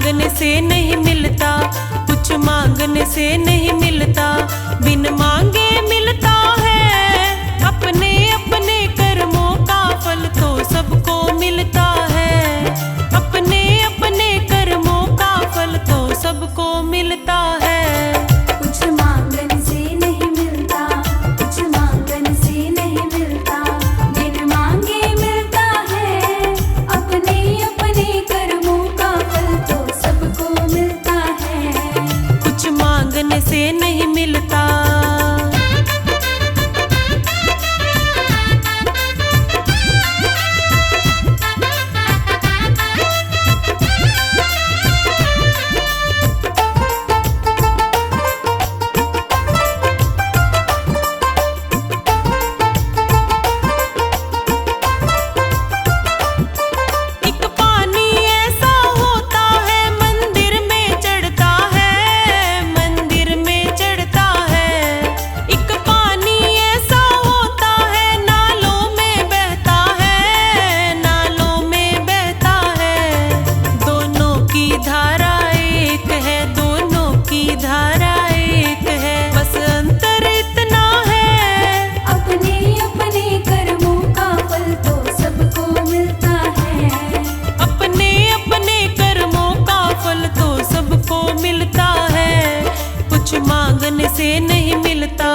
मांगने से नहीं मिलता, कुछ मांगने से नहीं मिलता, बिन मांगे मिलता है। अपने अपने कर्मों का फल तो सबको मिलता है, अपने अपने कर्मों का फल तो सबको मिलता है। कुछ मांगने से नहीं मिलता, कुछ मांगने से नहीं मिलता, बिन मांगे मिलता है। अपने अपने कर्मों का फल तो सबको मिलता है। कुछ मांगने से नहीं मिलता। मांगने से नहीं मिलता।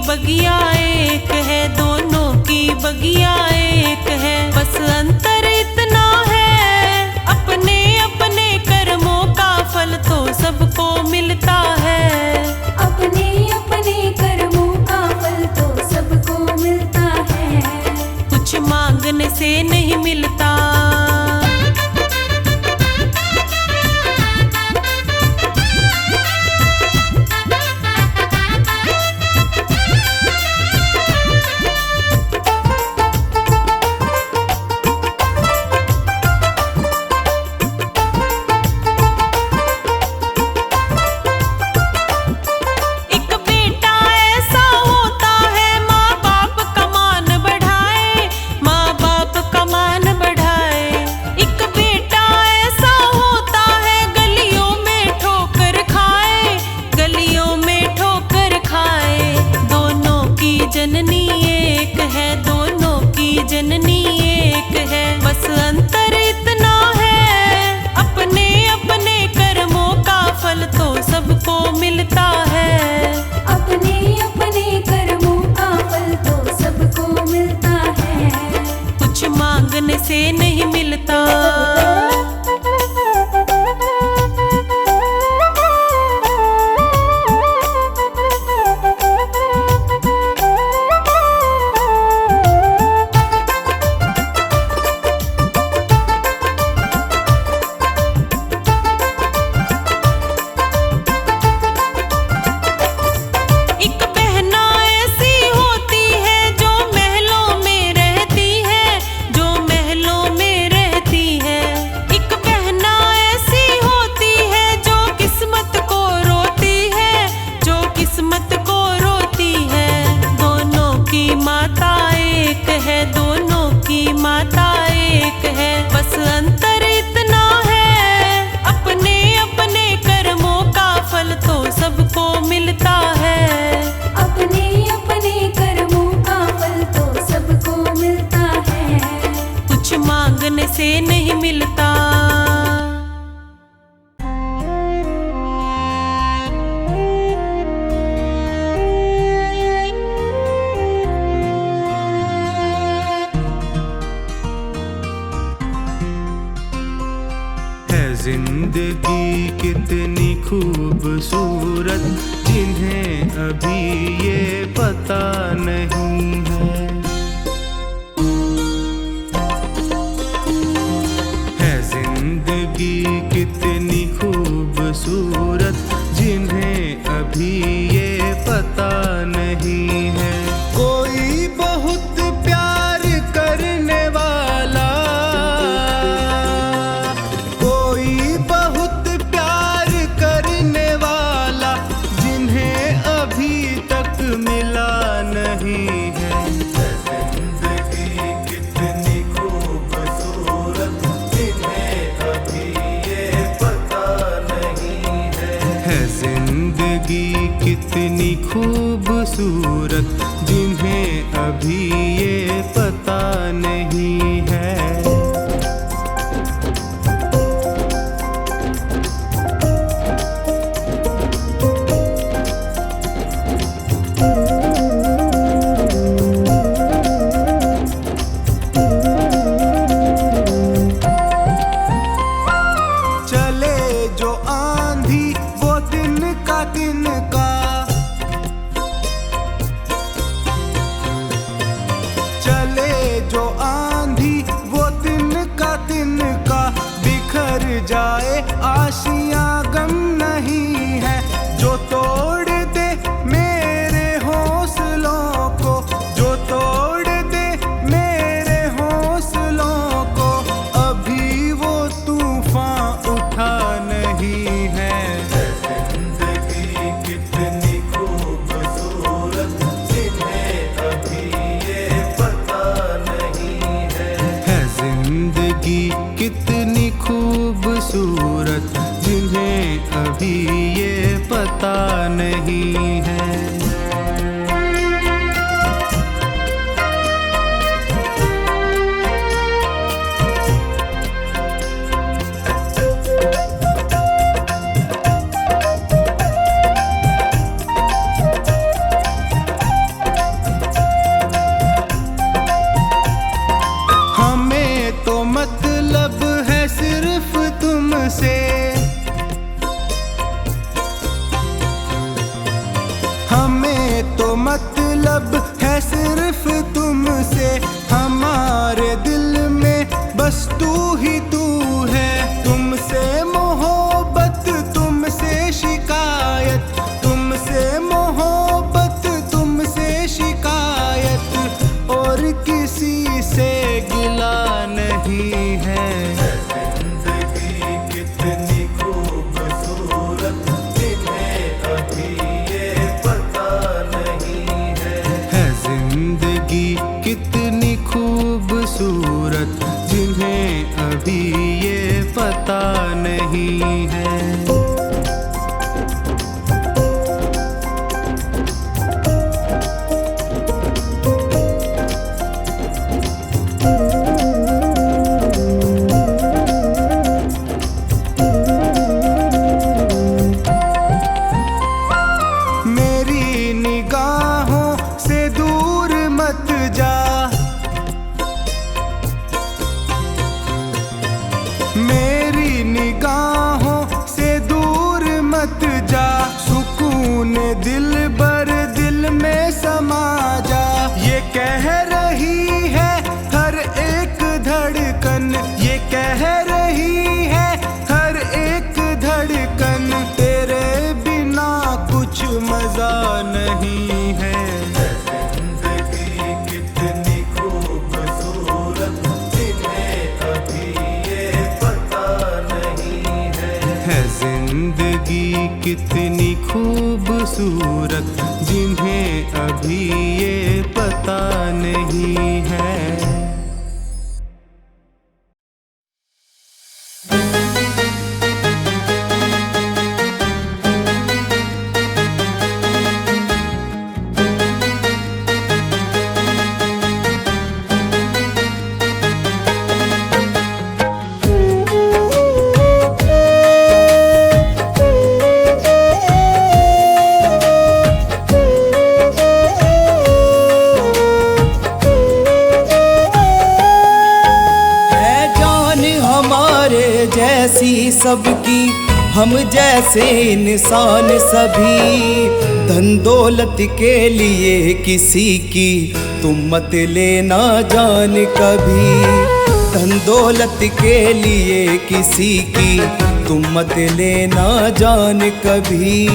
बगिया एक है, दोनों की बगिया एक है, बस अंतर इतना है। अपने अपने कर्मों का फल तो सबको मिलता है, अपने अपने कर्मों का फल तो सबको मिलता है। कुछ मांगने से नहीं मिलता। माँ बाप का मान नहीं है। कोई बहुत प्यार करने वाला, कोई बहुत प्यार करने वाला जिन्हें अभी तक मिला नहीं है। जिंदगी कितनी खूबसूरत जिन्हें अभी ये पता नहीं है। जिंदगी कितनी खूबसूरत जिन्हें अभी ये पता नहीं है। चले जो आंधी वो दिन का चले जो आंधी वो दिन का बिखर जाए आशियां गम नहीं है। जो तोड़ दे मेरे हौसलों को, जो तोड़ दे मेरे हौसलों को, अभी वो तूफान उठा नहीं है। जिंदगी कितनी खूबसूरत जिन्हें अभी ये पता नहीं है। जिंदगी कितनी खूबसूरत जिन्हें अभी ये पता नहीं है। हमें तो मतलब है सिर्फ तुमसे, हमें तो मतलब है सिर्फ तुमसे। हमारे दिल में बस तू ही तू है। तुमसे मोहब्बत, तुमसे शिकायत, तुमसे मोहब्बत, तुमसे शिकायत, और किसी से गिला नहीं है। जिंदगी कितनी खूबसूरत जिन्हें अभी ये पता नहीं है। जिंदगी कितनी खूबसूरत जिन्हें अभी ये पता नहीं है। मेरी निगाहों से दूर मत जा, मेरी निगाहों से दूर मत जा। सुकून दिल बर दिल में समा जा। ये कह रही है हर एक धड़कन, ये कह रही है हर एक धड़कन, तेरे बिना कुछ मजा नहीं है। जिंदगी कितनी खूबसूरत जिन्हें अभी ये पता नहीं है। जिंदगी कितनी खूबसूरत जिन्हें अभी ये पता नहीं है। जैसी सबकी हम जैसे इंसान सभी, धन दौलत के लिए किसी की तुम मत लेना जान कभी। धन दौलत के लिए किसी की तुम मत लेना जान कभी।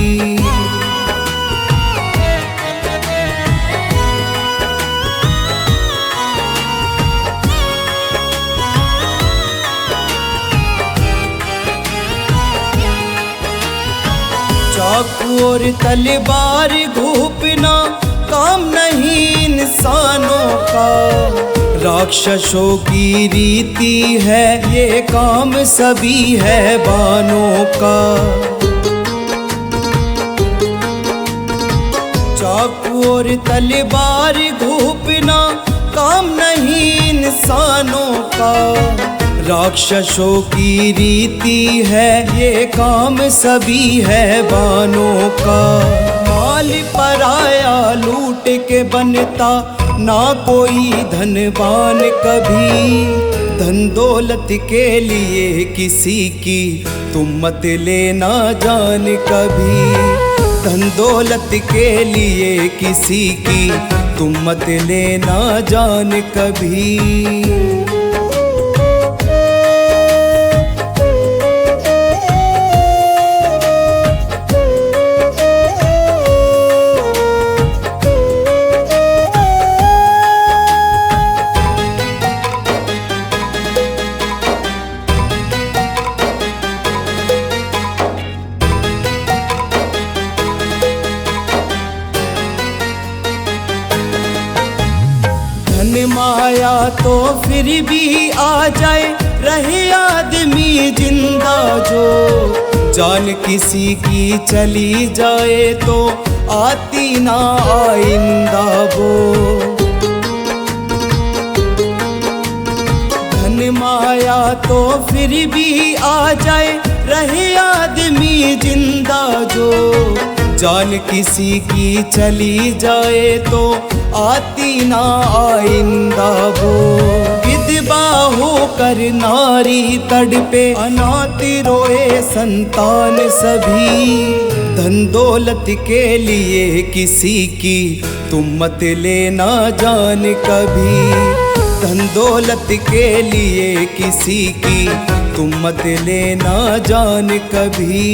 और तलवार घूपना काम नहीं इंसानों का, राक्षसों की रीति है ये काम सभी है बानों का। चाकू और तलवार घूपना काम नहीं इंसानों का, राक्षसों की रीति है ये काम सभी है बानों का। माल पराया लूट के बनता ना कोई धनवान कभी, धन दौलत के लिए किसी की तुम मत लेना जान कभी, धन दौलत के लिए किसी की तुम मत लेना जान कभी। धन माया तो फिर भी आ जाए, रहे आदमी जिंदा जो, जान किसी की चली जाए तो आती ना आइंदा वो। धन माया तो फिर भी आ जाए, रहे आदमी जिंदा जो, जान किसी की चली जाए तो आती ना आइंदा वो। विधवा होकर नारी तड़पे, अनाथ रोए संतान सभी, धन दौलत के लिए किसी की तुम मत लेना जान कभी, धन दौलत के लिए किसी की तुम मत लेना जान कभी।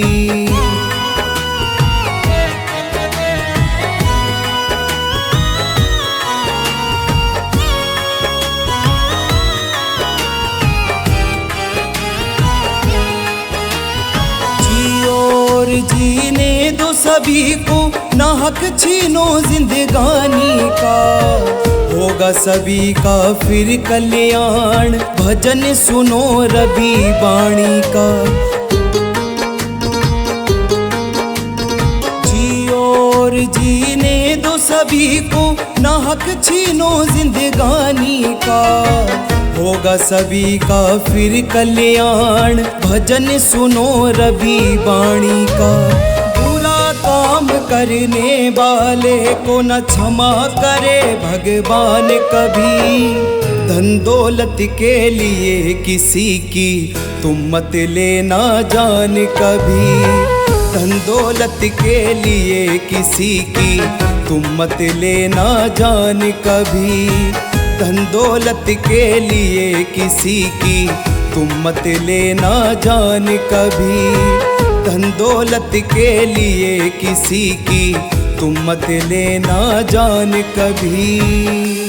जीने दो सभी को, ना हक छीनो जिंदगानी का, होगा सभी का फिर कल्याण, भजन सुनो रवि वाणी का। जियो और जीने दो सभी को, ना हक छीनो जिंदगानी का, होगा सभी का फिर कल्याण, भजन सुनो रवि वाणी का। बुरा काम करने वाले को न क्षमा करे भगवान कभी, धन दौलत के लिए किसी की तुम मत लेना जान कभी, धन दौलत के लिए किसी की तुम मत लेना जान कभी, धन दौलत के लिए किसी की तुम मत लेना जान कभी, धन दौलत के लिए किसी की तुम मत लेना जान कभी।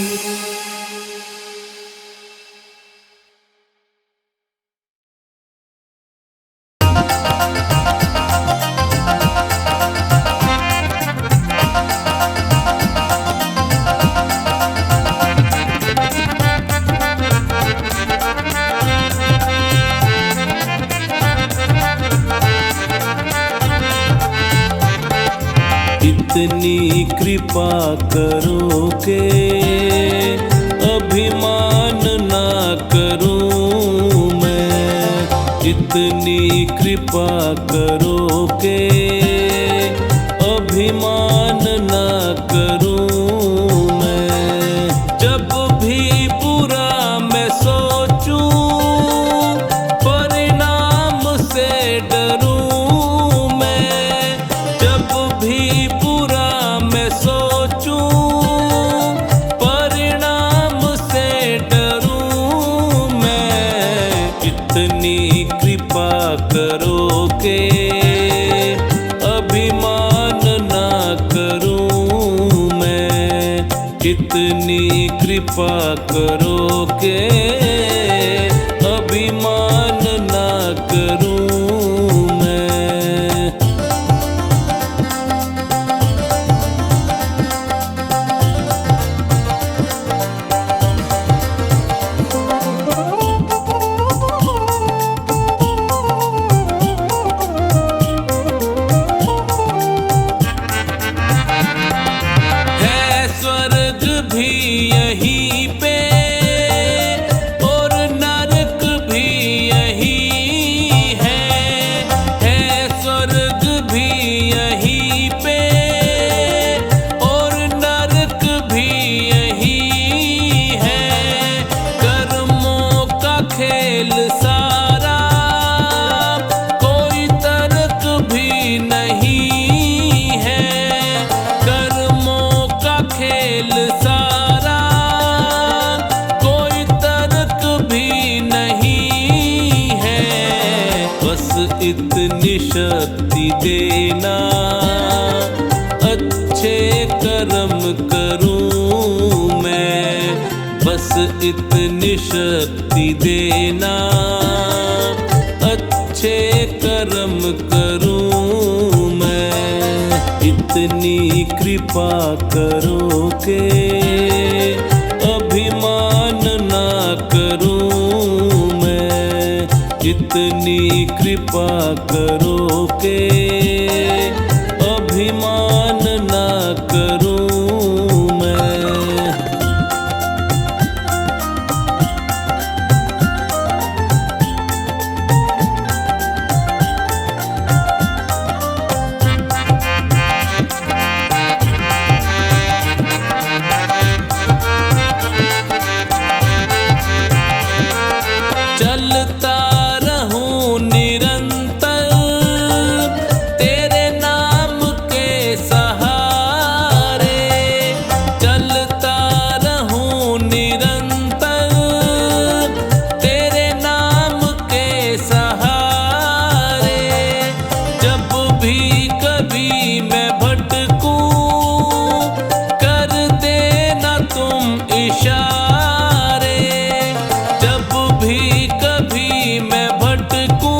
इतनी कृपा करो के अभिमान ना करूं मैं, इतनी कृपा करो के अभिमान ना करूं मैं। जब भी बुरा मैं सोचूं परिणाम से डरूं मैं, जब भी करो के अभिमान ना करूं मैं, कितनी कृपा करो के अभिमान ना करूं मैं। दिल सारा, कोई तर्क भी नहीं है। बस इतनी शक्ति देना, अच्छे कर्म करूं मैं। बस इतनी शक्ति देना, अच्छे कर्म करूं मैं। इतनी कृपा करो के अभिमान ना करूं मैं। इतनी कृपा करो के अभिमान ना करूं मैं। चलता रहूं निरंतर तेरे नाम के सहारे। चलता रहूं निरंतर तेरे नाम के सहारे। जब भी कभी मैं भटकूं, कर देना तुम इशारे। जब भी कभी मैं भटकूं,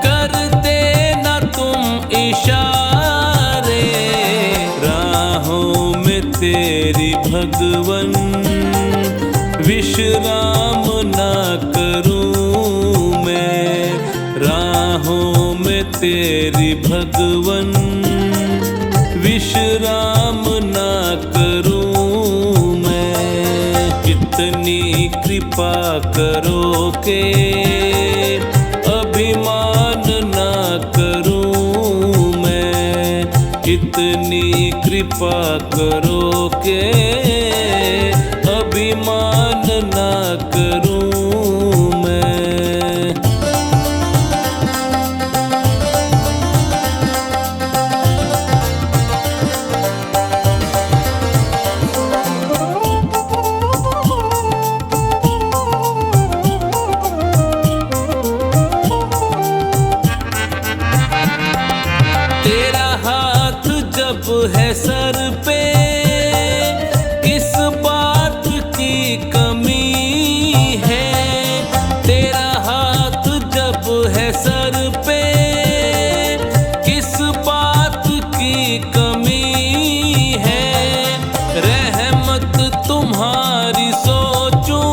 कर देना तुम इशारे। राहों में तेरी भगवन, विश्राम ना करूं मैं। राहों में तेरी भगवन, विश्राम ना करूं मैं। कितनी कृपा करो के अभिमान ना करूं मैं। कितनी कृपा करो के अभिमान ना करूं मैं। तेरा हाथ जब है सर पे, किस बात की कमी है। तेरा हाथ जब है सर पे, किस बात की कमी है। रहमत तुम्हारी सोचूं,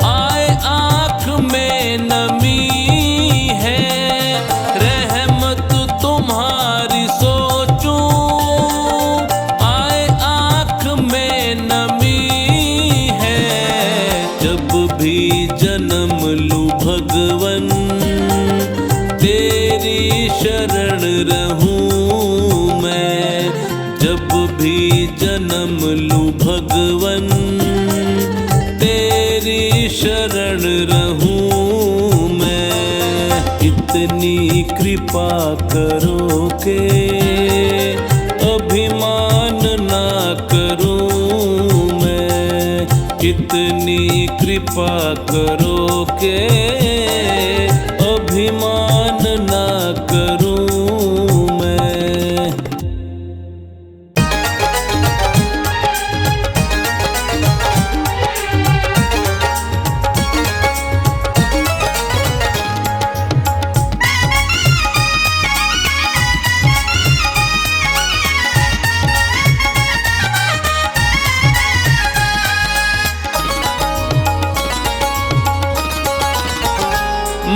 आए आँख में नमी है। रहमत तुम्हारी सोचूं, आए आँख में नमी है। जब भी जन्म लूं भगवन, तेरी शरण रहूं मैं। जब भी जन्म लूं भगवन, तेरी शरण रहूं मैं। इतनी कृपा करो के अभिमान ना करूं मैं। इतनी कृपा करो के अभिमान ना करूं मैं।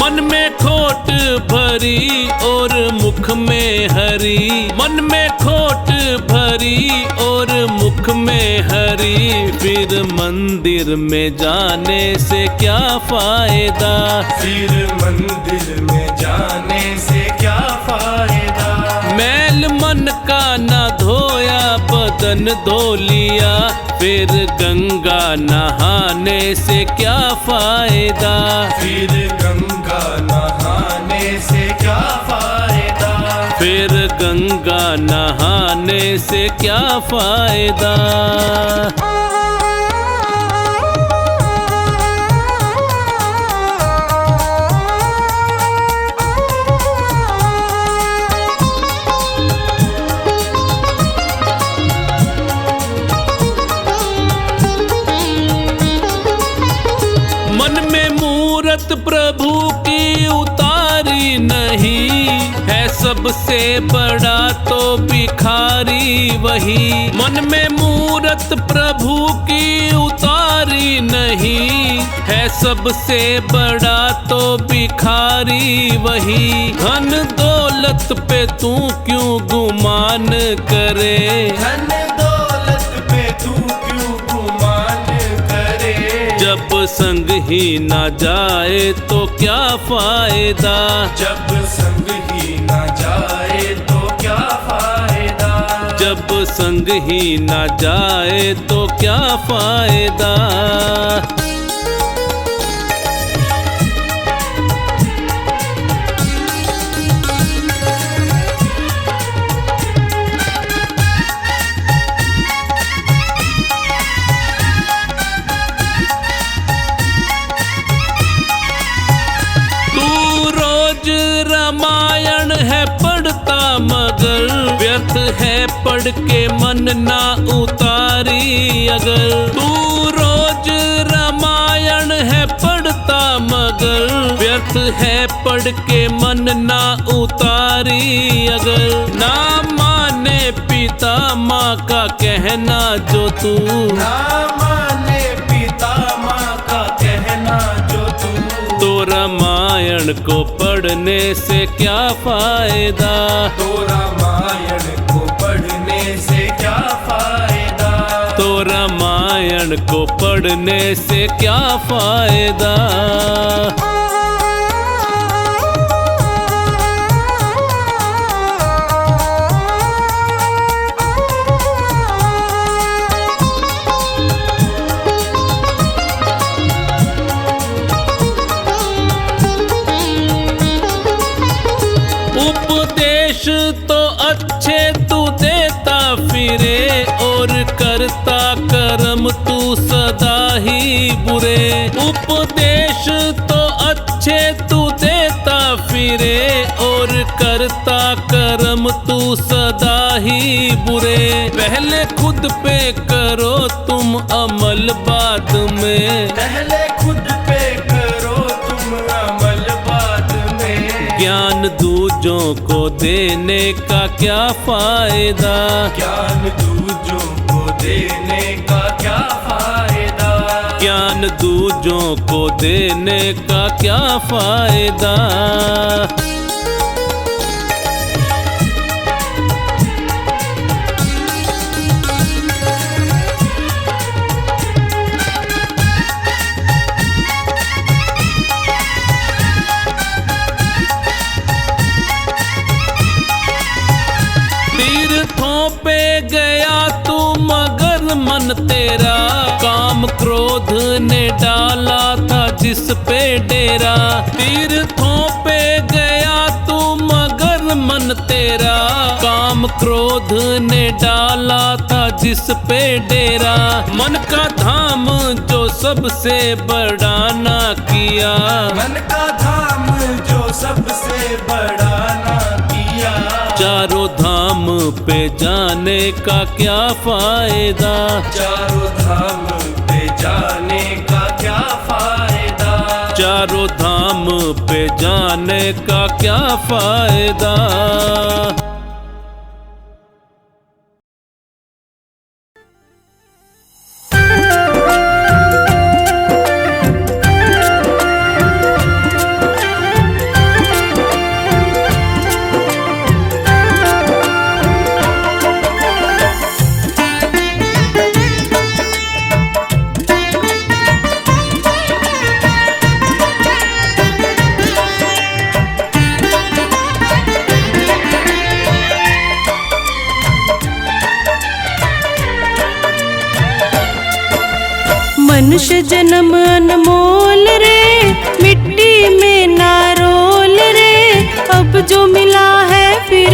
मन में खोट भरी और मुख में हरी। मन में खोट भरी और मुख में हरी। फिर मंदिर में जाने से क्या फायदा। फिर मंदिर में जाने से क्या फायदा। मैल मन का ना धोया बदन धो लिया। फिर गंगा नहाने से क्या फायदा। फिर गंगा नहाने से क्या फायदा। फिर गंगा नहाने से क्या फायदा। मन में मूरत प्रभु की उतारी नहीं, है सबसे बड़ा तो भिखारी वही। मन में मूरत प्रभु की उतारी नहीं, है सबसे बड़ा तो भिखारी वही। धन दौलत पे तू क्यों गुमान करे, धन दौलत पे तू क्यों गुमान करे। जब संग ही ना जाए तो क्या फायदा, जब संग ही ना जाए तो क्या फायदा। जब संग ही ना जाए तो क्या फायदा। रामायण है पढ़ता मगर व्यर्थ है पढ़ के मन ना उतारी अगर। तू रोज रामायण है पढ़ता मगर व्यर्थ है पढ़ के मन ना उतारी अगर। ना माने पिता माँ का कहना जो तू, ना माने पिता माँ का कहना जो तू। तो रामायण को पढ़ने से क्या फायदा, तो रामायण को पढ़ने से क्या फायदा। तो रामायण को पढ़ने से क्या फायदा। उपदेश तो अच्छे तू देता फिरे और करता कर्म तू सदा ही बुरे। उपदेश तो अच्छे तू देता फिरे और करता कर्म तू सदा ही बुरे। पहले खुद पे करो तुम अमल बाद में, पहले खुद पे करो तुम अमल बाद में। ज्ञान दूजों को देने का क्या फायदा, ज्ञान दूजों को देने का क्या फायदा। ज्ञान दूजों को देने का क्या फायदा। तीर्थों पे गया तू मगर मन तेरा काम क्रोध ने डाला था जिस पे डेरा। तीर्थों पे गया तू मगर मन तेरा काम क्रोध ने डाला था जिस पे डेरा। मन का धाम जो सबसे बड़ा ना किया, मन का धाम जो सबसे बड़ा ना किया। चारों धाम पे जाने का क्या फायदा, चारों धाम पे जाने का क्या फायदा। चारों धाम पे जाने का क्या फायदा। मनुष्य जन्म अनमोल रे, मिट्टी में ना रोल रे। अब जो मिला है फिर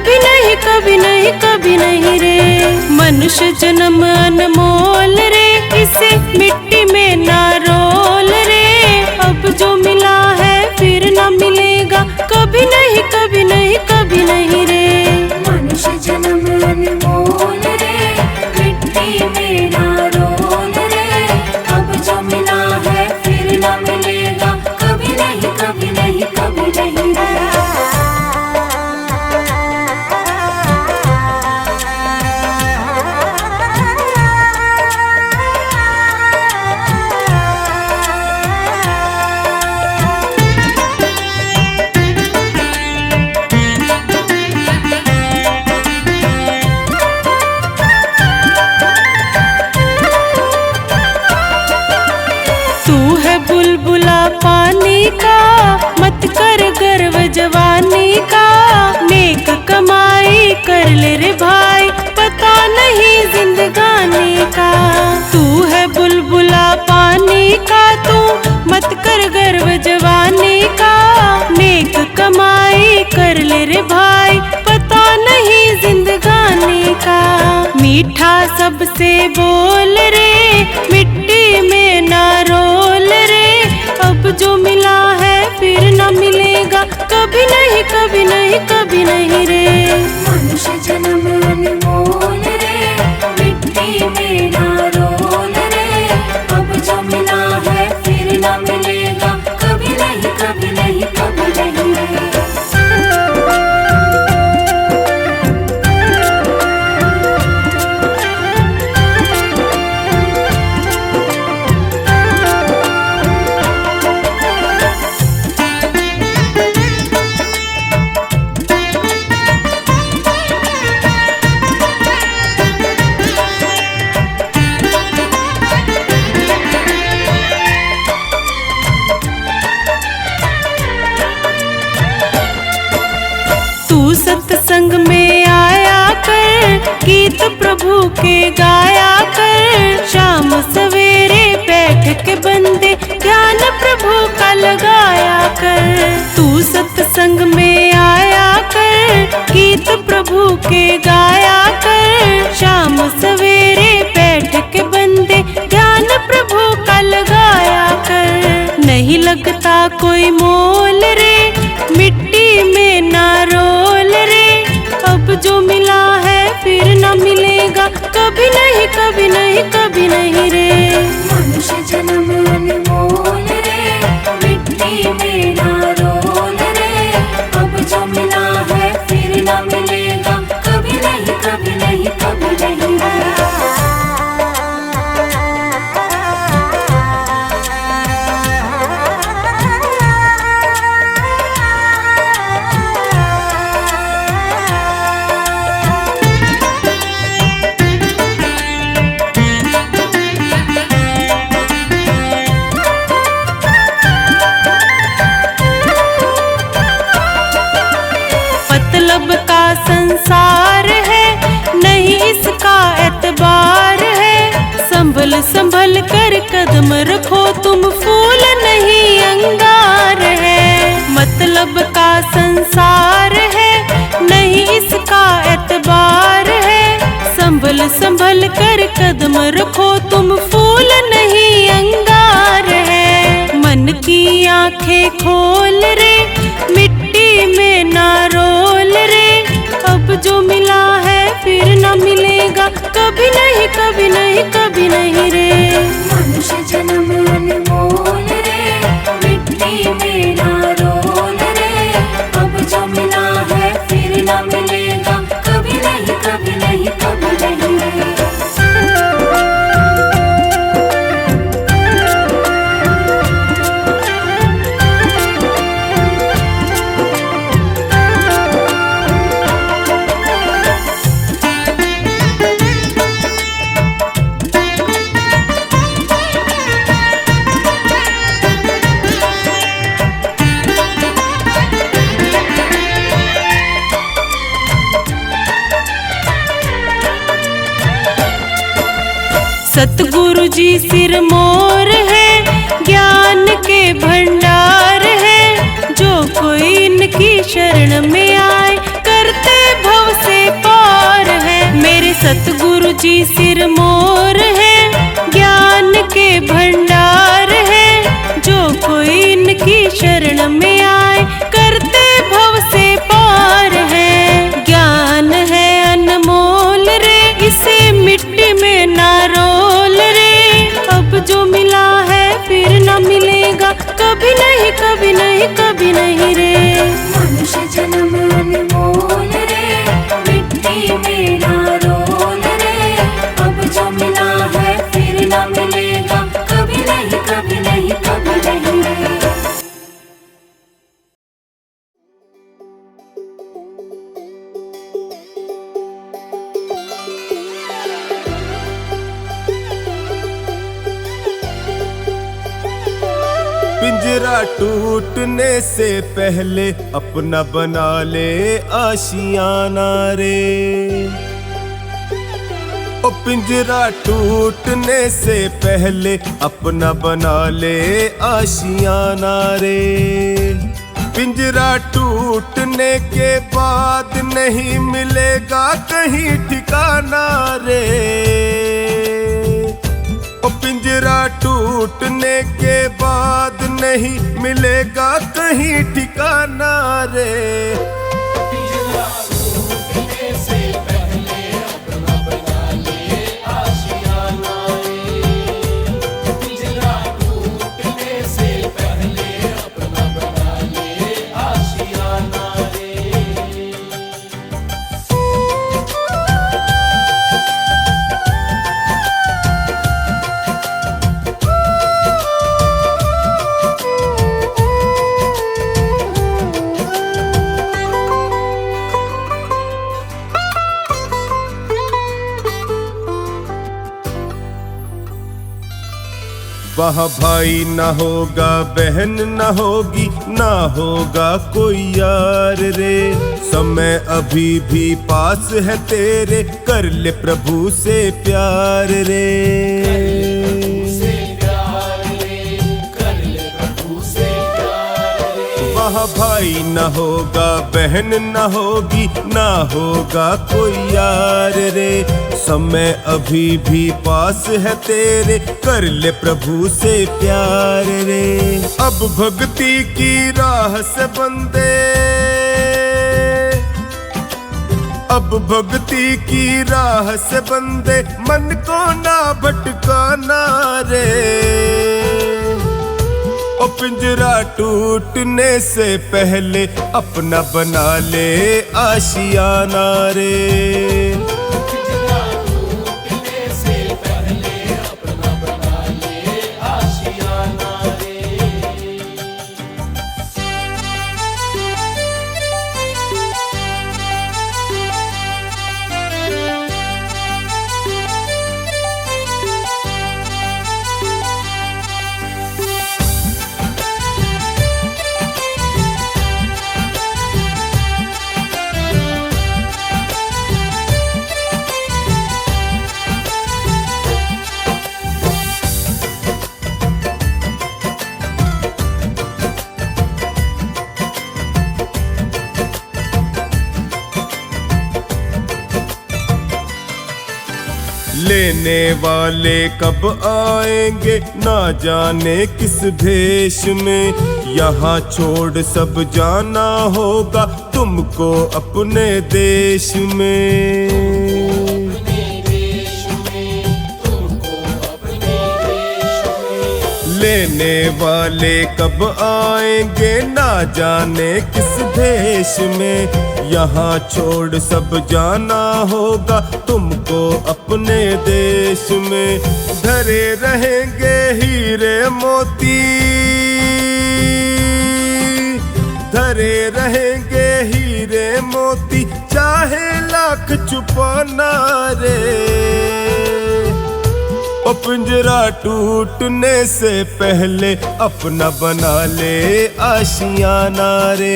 कभी नहीं कभी नहीं कभी नहीं रे। मनुष्य जन्म अनमोल रे, इसे मिट्टी में ना रोल रे। अब जो मिला है फिर ना मिलेगा, कभी नहीं कभी नहीं कभी नहीं रे। मनुष्य जन्म अनमोल रे, मिट्टी में ना रोल रे। अब जो मिला है फिर ना मिलेगा, कभी नहीं कभी नहीं कभी नहीं रे। तू है बुलबुला पानी का, मत कर गर्व जवानी का। नेक कमाई कर ले रे भाई, पता नहीं जिंदगानी का। तू है बुलबुला पानी का, तू मत कर गर्व जवानी का। नेक कमाई कर ले रे भाई, पता नहीं जिंदगानी का। मीठा सबसे बोल रे, मिट्टी में ना रोल रे। अब जो मिला है फिर ना मिलेगा, कभी नहीं कभी नहीं कभी नहीं रे। मनुष्य जन्म अनमोल रे, मिट्टी में ना रोल रे। अब जो मिला है फिर ना मिलेगा, कभी नहीं कभी नहीं कभी नहीं रे। तू सत्संग में आया कर, गीत प्रभु के गाया कर। शाम सवेरे बैठ के बंदे ध्यान प्रभु का लगाया कर। तू सत्संग में आया कर, गीत प्रभु के गाया कर। शाम सवेरे बैठ के बंदे ध्यान प्रभु का लगाया कर। नहीं लगता कोई मोल रे, मिट्टी में ना रोल रे। अब जो मिला है फिर ना मिलेगा, कभी नहीं कभी नहीं कभी नहीं रे। मनुष्य जन्म अनमोल रे, मिट्टी में ना रोल रे। अब जो मिला है फिर ना मिलेगा, कभी नहीं कभी नहीं कभी नहीं रे। मतलब का संसार है, नहीं इसका एतबार है। संभल संभल कर कदम रखो तुम, फूल नहीं अंगार है। मतलब का संसार है, नहीं इसका एतबार है। संभल संभल कर कदम रखो तुम, फूल नहीं अंगार है। मन की आंखें खोल रे, मिट्टी में ना रोल रे। अब जो मिला है फिर ना मिलेगा, कभी नहीं कभी नहीं कभी नहीं रे। मनुष्य जन्म अनमोल रे, मिट्टी में ना रोल रे। अब जो मिला है फिर ना मिलेगा, कभी नहीं कभी नहीं कभी नहीं रे। सतगुरु जी सिरमौर है, ज्ञान के भंडार है। जो कोई इनकी शरण में आए, करते भव पार है। मेरे सतगुरु जी सिर मोर है, ज्ञान के भंडार है। जो कोई इनकी शरण में आए, करते भव से पार है। ज्ञान है अनमोल रे, इसे मिट्टी में ना रोल रे। अब जो मिला है फिर न मिलेगा, कभी नहीं कभी नहीं कभी नहीं रे। मनुष्य जन्म अनमोल रे, मिट्टी में ना रोल रे। अब जो मिला है फिर ना मिलेगा, कभी नहीं कभी नहीं कभी नहीं रे। पिंजरा टूटने से पहले अपना बना ले आशियाना रे। ओ पिंजरा टूटने से पहले अपना बना ले आशियाना रे। पिंजरा टूटने के बाद नहीं मिलेगा कहीं ठिकाना रे। ओ पिंजरा टूटने के बाद नहीं मिलेगा कहीं ठिकाना रे। वहाँ भाई ना होगा, बहन ना होगी, ना होगा कोई यार रे। समय अभी भी पास है तेरे, कर ले प्रभु से प्यार रे। वहाँ भाई ना होगा, बहन ना होगी, ना होगा कोई यार रे। समय अभी भी पास है तेरे, कर ले प्रभु से प्यार रे। अब भक्ति की राह से बंदे, अब भक्ति की राह से बंदे, मन को ना भटकाना रे। ओ पिंजरा टूटने से पहले अपना बना ले आशियाना रे। लेने वाले कब आएंगे ना जाने किस भेष में। यहाँ छोड़ सब जाना होगा तुमको अपने देश में। लेने वाले कब आएंगे ना जाने किस भेष में। यहाँ छोड़ सब जाना होगा तुमको अपने देश में। धरे रहेंगे हीरे मोती, धरे रहेंगे हीरे मोती, चाहे लाख छुपाना रे। ओ पिंजरा टूटने से पहले अपना बना ले आशियाना रे।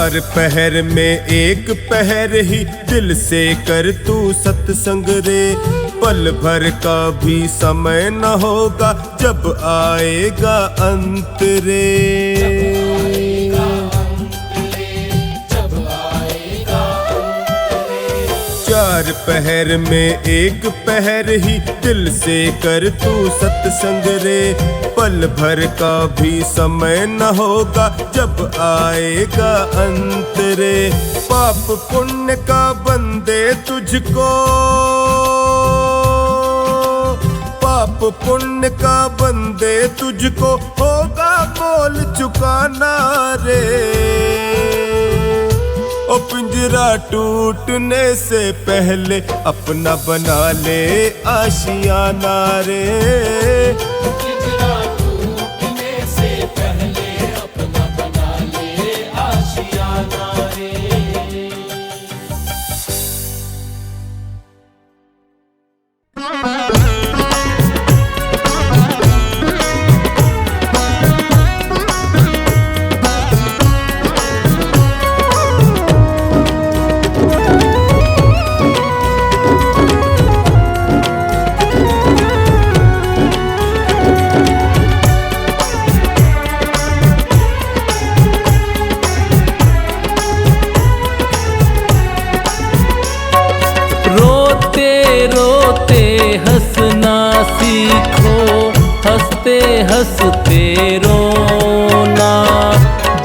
चार पहर में एक पहर ही दिल से कर तू सत्संग रे। पल भर का भी समय न होगा जब आएगा अंत रे। चार पहर में एक पहर ही दिल से कर तू सत्संग रे। पल भर का भी समय न होगा जब आएगा अंत रे। पाप पुण्य का बंदे तुझको, पाप पुण्य का बंदे तुझको होगा मोल चुकाना रे। ओ पिंजरा टूटने से पहले अपना बना ले आशियाना रे। पिंजरा टूटने से पहले अपना बना ले आशियाना रे। हंसना सीखो, हंसते हंसते रोना।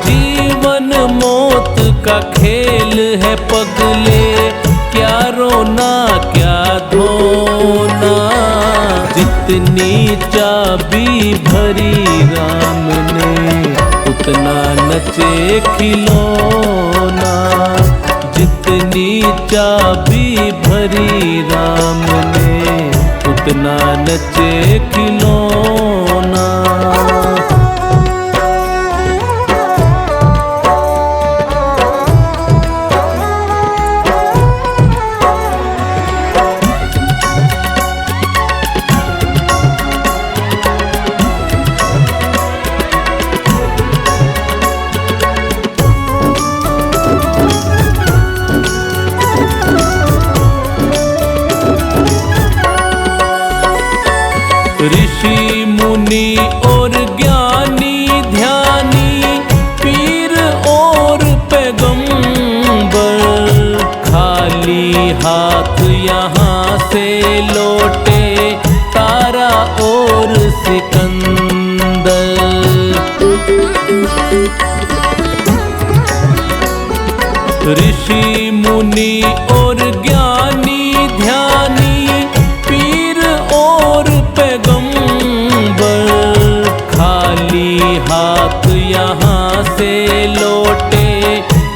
जीवन मौत का खेल है पगले, क्या रोना क्या धोना। जितनी चाबी भरी राम ने उतना नचे खिलौना। जितनी चाबी भरी राम ने उतना नचे खिलौना। ऋषि मुनि और ज्ञानी ध्यानी, पीर और पैगंबर, खाली हाथ यहाँ से लौटे तारा और सिकंदर। ऋषि मुनि और ज्ञानी ध्यानी, पीर और पैगंबर, खाली हाथ यहाँ से लौटे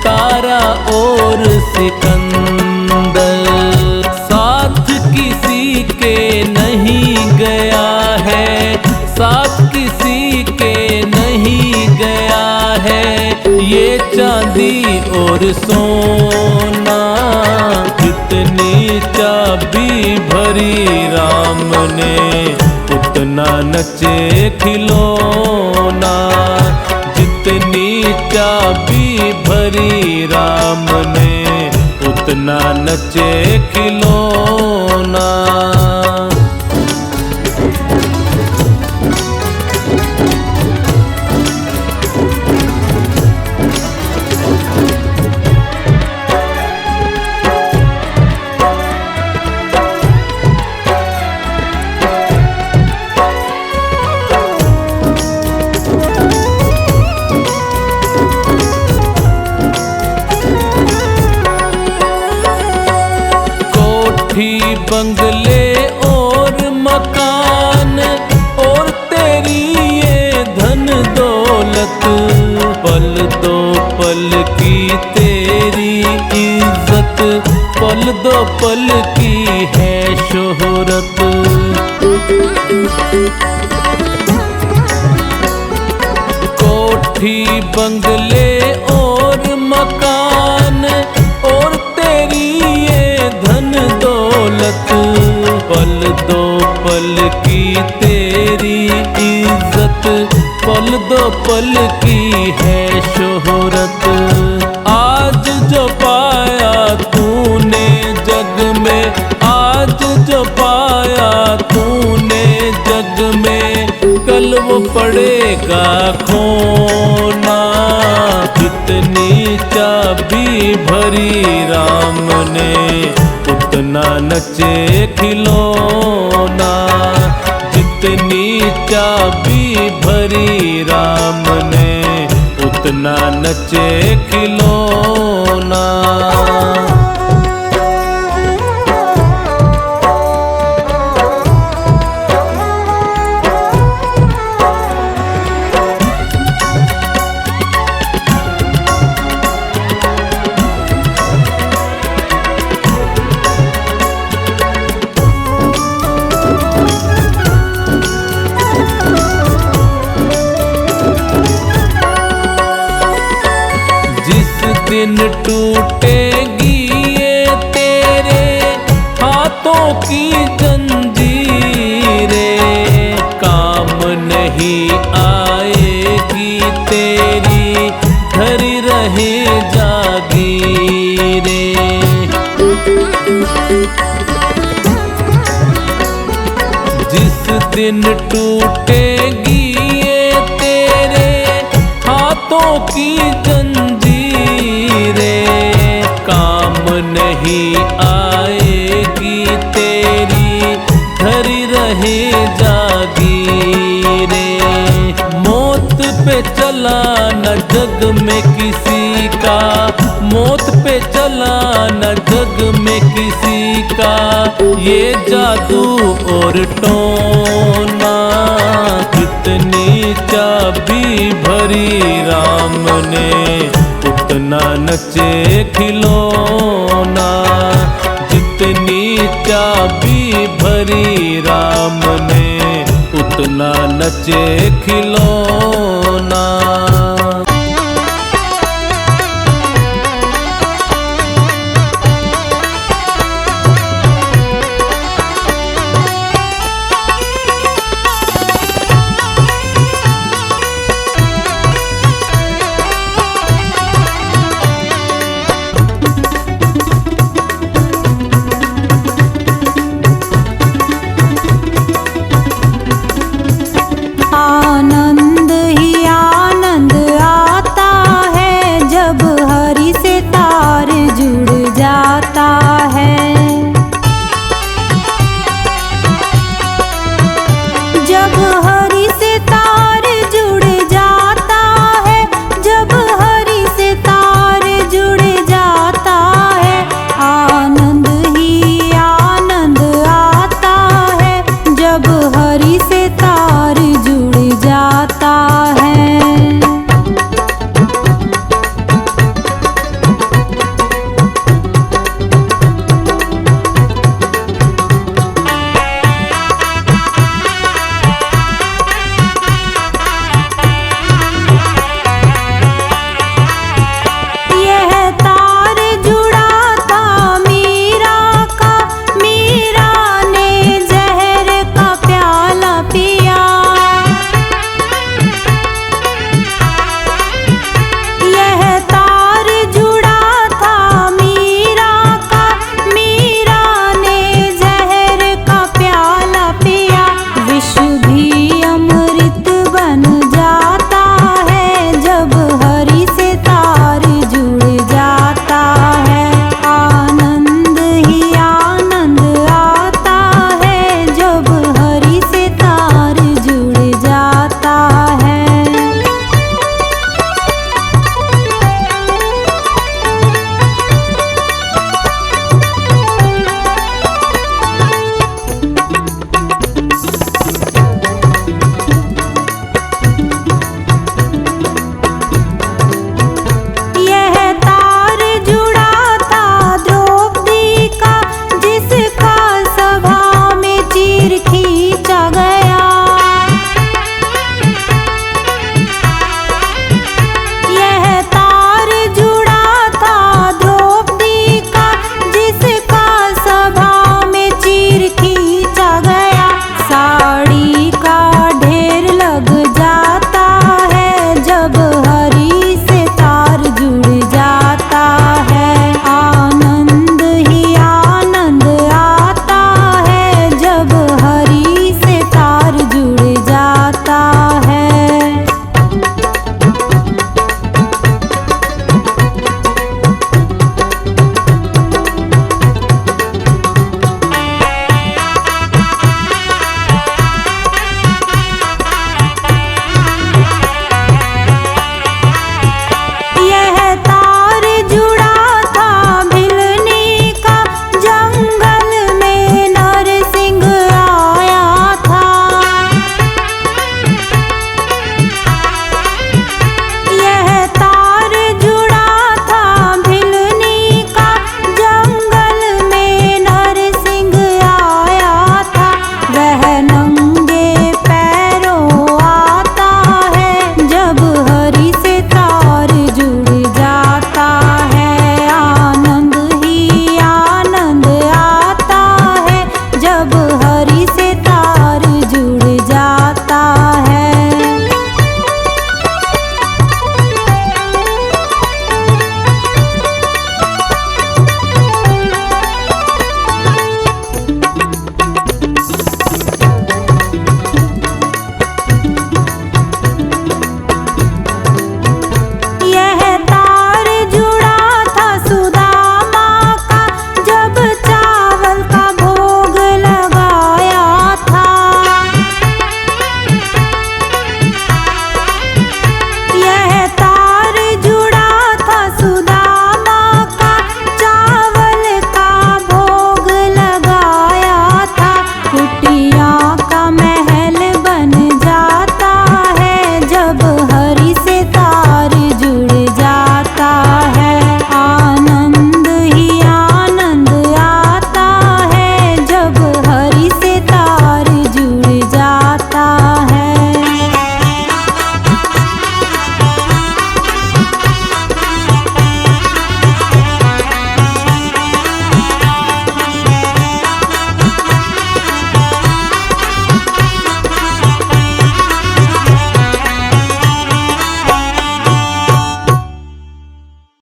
तारा और सिकंदर। साथ किसी के नहीं गया है, साथ किसी के नहीं गया है, ये चांदी और सोना। जितनी चाबी भरी राम ने उतना नचे खिलौना। जितनी चाबी भरी राम ने उतना नचे खिलौना। बंगले और मकान और तेरी ये धन दौलत, पल दो पल की तेरी इज्जत, पल दो पल की है शोहरत। कोठी बंगले और मकान और तेरी ये धन दौलत, पल दो पल की तेरी इज्जत, पल दो पल की है शोहरत। जो पाया तूने जग में, कल वो पड़ेगा खोना। जितनी चाबी भरी राम ने, उतना नचे खिलौना। जितनी चाबी भरी राम ने, उतना नचे खिलौना। दिन टूटेगी ये तेरे हाथों की जंजीरें, काम नहीं आएगी तेरी धरी रहे जागीरें। जिस दिन टूटेगी ये तेरे हाथों की काम नहीं आएगी तेरी धरी रहे जागीरें। मौत पे चला न जग में किसी का, मौत पे चला न जग में किसी का, ये जादू और टोना। जितनी चाबी भरी राम ने, उतना नचे खिलौना। जितनी चाबी भरी राम ने, उतना नचे खिलौना।